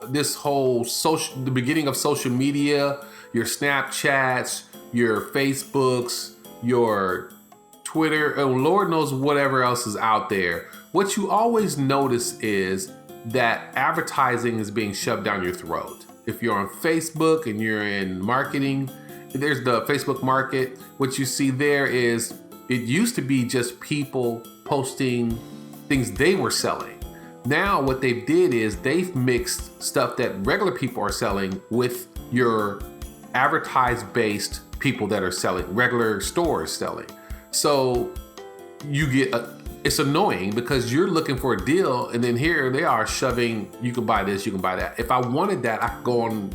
this whole the beginning of social media, your Snapchats, your Facebooks, your Twitter, and Lord knows whatever else is out there. What you always notice is that advertising is being shoved down your throat. If you're on Facebook and you're in marketing, there's the Facebook market. What you see there is, it used to be just people posting things they were selling. Now what they did is they've mixed stuff that regular people are selling with your advertised-based people that are selling, regular stores selling. So you get it's annoying because you're looking for a deal, and then here they are shoving, you can buy this, you can buy that. If I wanted that, I could go on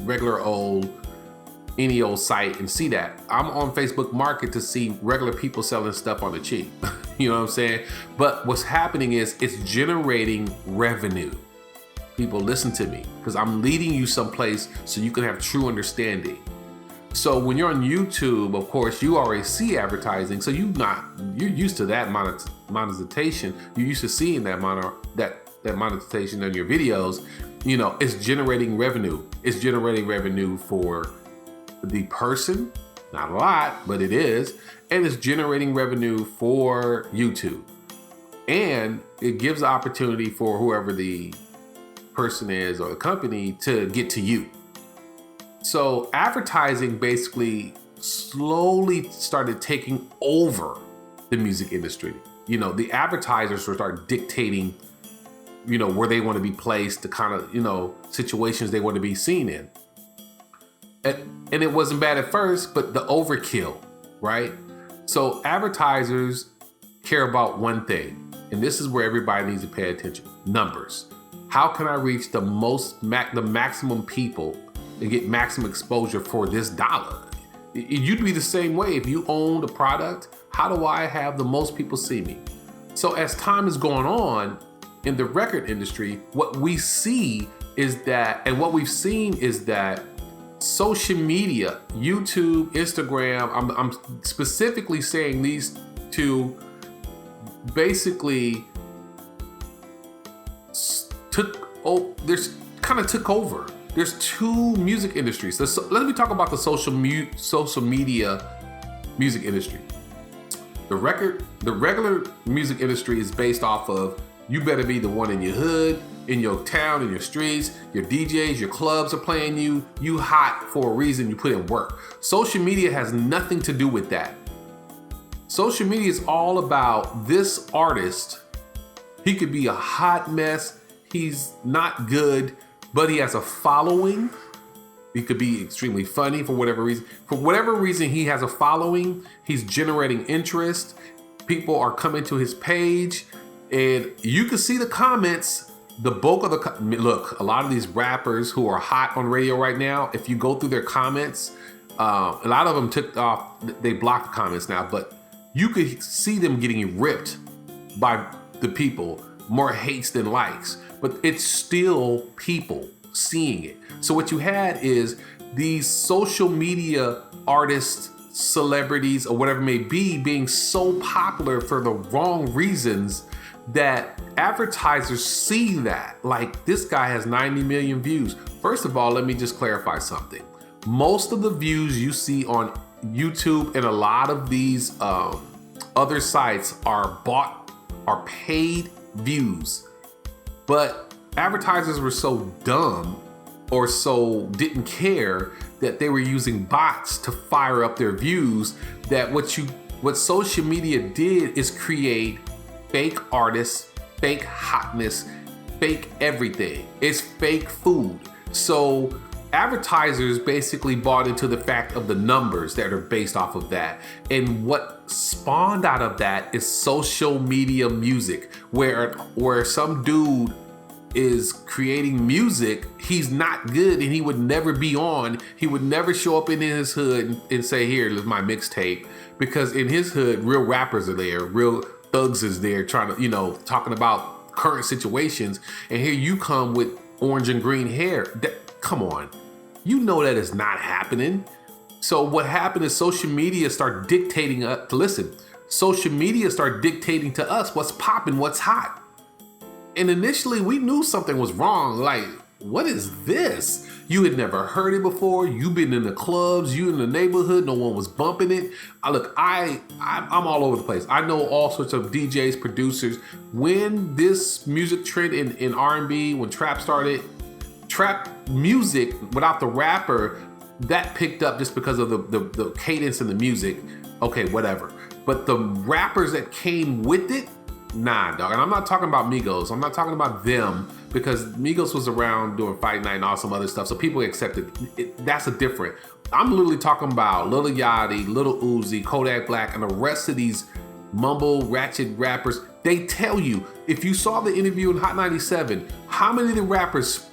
any old site and see that. I'm on Facebook Market to see regular people selling stuff on the cheap. You know what I'm saying? But what's happening is it's generating revenue. People, listen to me, because I'm leading you someplace so you can have true understanding. So when you're on YouTube, of course, you already see advertising. So you're used to that monetization. You're used to seeing that monetization in your videos. It's generating revenue. It's generating revenue for the person, not a lot, but it is. And it's generating revenue for YouTube. And it gives the opportunity for whoever the person is or the company to get to you. So advertising basically slowly started taking over the music industry. The advertisers will start dictating, where they want to be placed, the kind of, situations they want to be seen in. And it wasn't bad at first, but the overkill, right? So advertisers care about one thing, and this is where everybody needs to pay attention: numbers. How can I reach the maximum people and get maximum exposure for this dollar? You'd be the same way if you owned a product. How do I have the most people see me? So as time is going on in the record industry, what we see is that, and what we've seen is that social media, YouTube, Instagram, I'm specifically saying these two basically took over. There's two music industries. So let me talk about the social media music industry. The regular music industry is based off of, you better be the one in your hood, in your town, in your streets, your DJs, your clubs are playing you hot for a reason, you put in work. Social media has nothing to do with that. Social media is all about this artist. He could be a hot mess. He's not good, but he has a following. He could be extremely funny for whatever reason. For whatever reason, he has a following. He's generating interest. People are coming to his page, and you can see the comments. The bulk of look, a lot of these rappers who are hot on radio right now, if you go through their comments, a lot of them took off, they blocked the comments now, but you could see them getting ripped by the people, more hates than likes, but it's still people seeing it. So what you had is these social media artists, celebrities, or whatever it may be, being so popular for the wrong reasons that advertisers see that. Like, this guy has 90 million views. First of all, let me just clarify something. Most of the views you see on YouTube and a lot of these other sites are paid views. But advertisers were so dumb or so didn't care that they were using bots to fire up their views, that what social media did is create fake artists, fake hotness, fake everything. It's fake food. So advertisers basically bought into the fact of the numbers that are based off of that. And what spawned out of that is social media music, where some dude is creating music. He's not good and he would never be on. He would never show up in his hood and say, here's my mixtape, because in his hood, real rappers are there, real thugs is there trying to, talking about current situations. And here you come with orange and green hair. Come on. You know that is not happening. So what happened is social media start dictating social media start dictating to us what's popping, what's hot. And initially we knew something was wrong. Like, what is this? You had never heard it before. You've been in the clubs, you in the neighborhood, no one was bumping it. I'm all over the place. I know all sorts of DJs, producers. When this music trend in R&B, when trap started, trap music without the rapper, that picked up just because of the cadence and the music. Okay, whatever. But the rappers that came with it, nah, dog. And I'm not talking about Migos. I'm not talking about them, because Migos was around doing Fight Night and all some other stuff, so people accepted it. That's a different. I'm literally talking about Lil Yachty, Lil Uzi, Kodak Black, and the rest of these mumble ratchet rappers. They tell you, if you saw the interview in Hot 97, how many of the rappers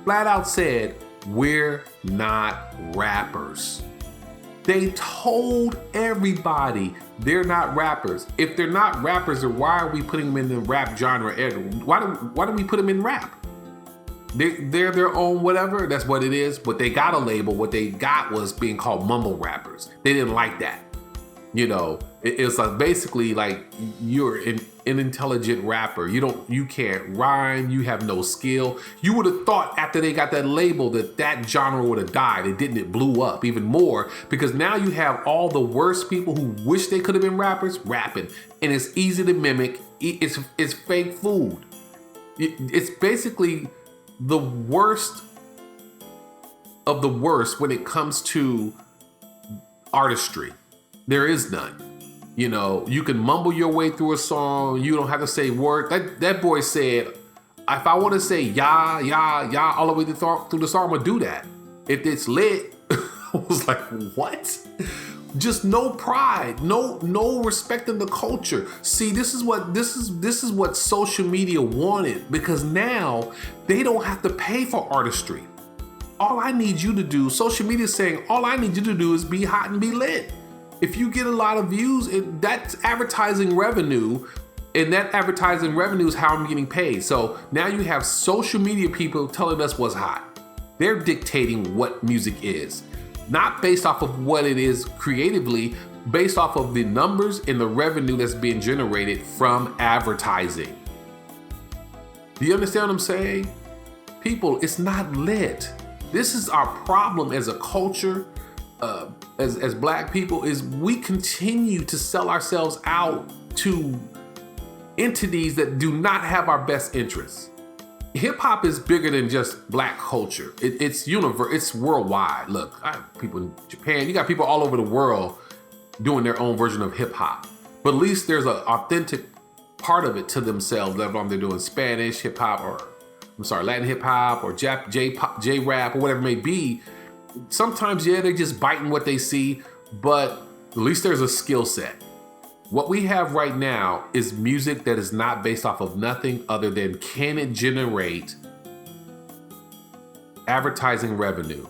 flat out said, we're not rappers. They told everybody they're not rappers. If they're not rappers, then why are we putting them in the rap genre? Why do we put them in rap? They're their own whatever. That's what it is. But they got a label. What they got was being called mumble rappers. They didn't like that. It's like basically like you're an intelligent rapper. You can't rhyme. You have no skill. You would have thought after they got that label that genre would have died. It didn't. It blew up even more, because now you have all the worst people who wish they could have been rappers rapping, and it's easy to mimic. It's fake food. It's basically the worst of the worst when it comes to artistry. There is none. You can mumble your way through a song. You don't have to say word. That boy said, if I want to say yah, yah, yah all the way through the song, I'm gonna do that. If it's lit, I was like, what? Just no pride, no respect in the culture. See, this is what social media wanted, because now they don't have to pay for artistry. All I need you to do, social media is saying, all I need you to do is be hot and be lit. If you get a lot of views, that's advertising revenue, and that advertising revenue is how I'm getting paid. So now you have social media people telling us what's hot. They're dictating what music is, not based off of what it is creatively, based off of the numbers and the revenue that's being generated from advertising. Do you understand what I'm saying? People, it's not lit. This is our problem as a culture. As black people, is we continue to sell ourselves out to entities that do not have our best interests. Hip hop is bigger than just black culture. It's it's worldwide. Look, I have people in Japan. You got people all over the world doing their own version of hip hop. But at least there's an authentic part of it to themselves. They're doing Spanish hip hop, or Latin hip hop, or J-rap, or whatever it may be. sometimes, yeah, they're just biting what they see, but at least there's a skill set. What we have right now is music that is not based off of nothing other than can it generate advertising revenue?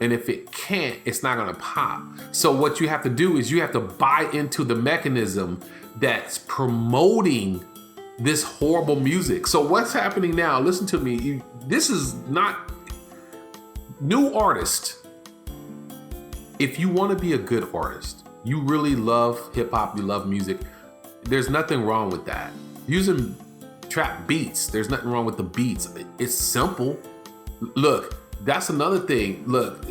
And if it can't, it's not gonna pop. So what you have to do is you have to buy into the mechanism that's promoting this horrible music. So what's happening now, listen to me, this is not new artist. If you wanna be a good artist, you really love hip hop, you love music, there's nothing wrong with that. Using trap beats, there's nothing wrong with the beats. It's simple. Look, that's another thing. Look,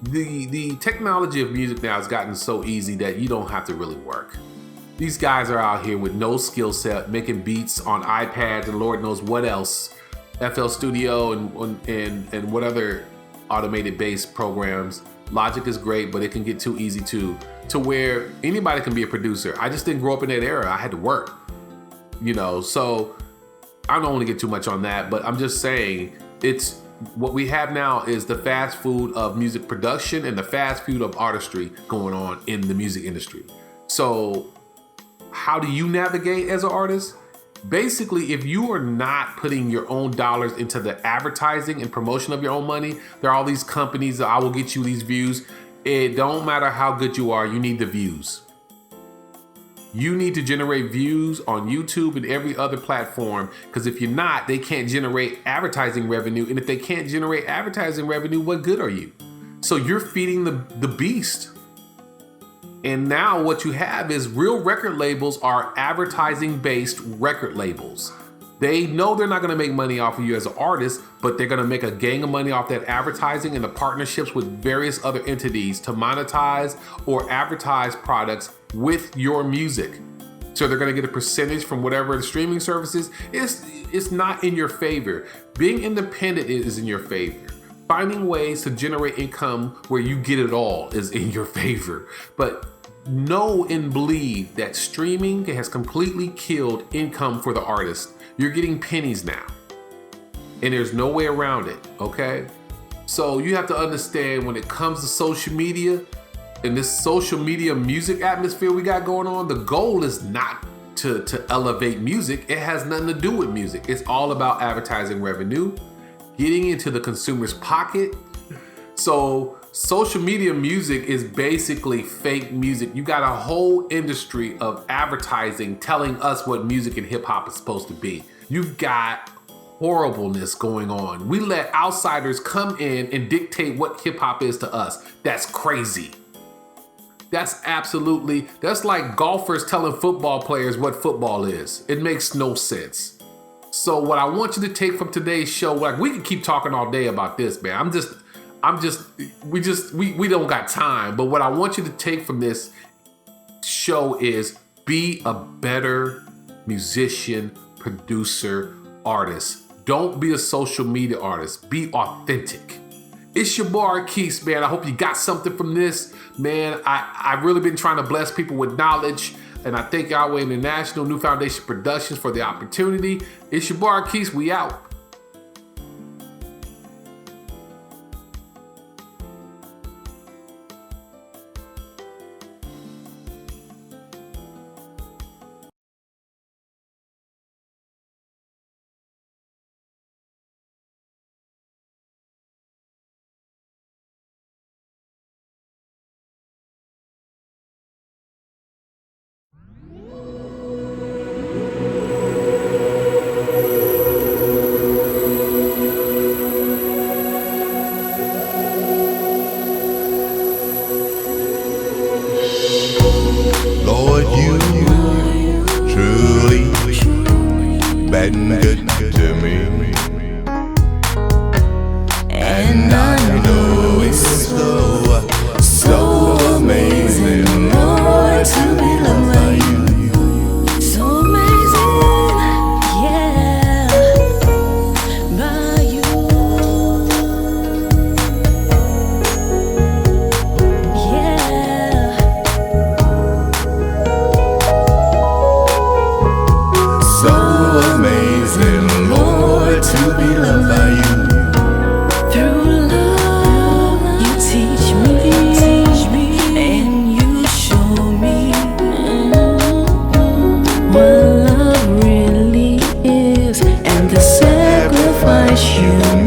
the technology of music now has gotten so easy that you don't have to really work. These guys are out here with no skill set, making beats on iPads and Lord knows what else, FL Studio and what other automated bass programs. Logic is great, but it can get too easy to where anybody can be a producer. I just didn't grow up in that era. I had to work, so I don't want to get too much on that, but I'm just saying it's what we have now is the fast food of music production and the fast food of artistry going on in the music industry. So how do you navigate as an artist? Basically, if you are not putting your own dollars into the advertising and promotion of your own money, there are all these companies that I will get you these views. It don't matter how good you are, you need the views. You need to generate views on YouTube and every other platform, because if you're not, they can't generate advertising revenue. And if they can't generate advertising revenue, what good are you? So you're feeding the beast. And now what you have is real record labels are advertising-based record labels. They know they're not gonna make money off of you as an artist, but they're gonna make a gang of money off that advertising and the partnerships with various other entities to monetize or advertise products with your music. So they're gonna get a percentage from whatever the streaming services. It's not in your favor. Being independent is in your favor. Finding ways to generate income where you get it all is in your favor. But know and believe that streaming has completely killed income for the artist. You're getting pennies now, and there's no way around it, okay? So you have to understand when it comes to social media and this social media music atmosphere we got going on, the goal is not to elevate music. It has nothing to do with music. It's all about advertising revenue, getting into the consumer's pocket. So social media music is basically fake music. You got a whole industry of advertising telling us what music and hip hop is supposed to be. You've got horribleness going on. We let outsiders come in and dictate what hip hop is to us. That's crazy. That's like golfers telling football players what football is. It makes no sense. So what I want you to take from today's show, like we can keep talking all day about this, man. We don't got time. But what I want you to take from this show is be a better musician, producer, artist. Don't be a social media artist. Be authentic. It's your boy Keith, man. I hope you got something from this, man. I've really been trying to bless people with knowledge, and I thank Yahweh International, New Foundation Productions for the opportunity. It's your boy Keith. We out. sacrifice you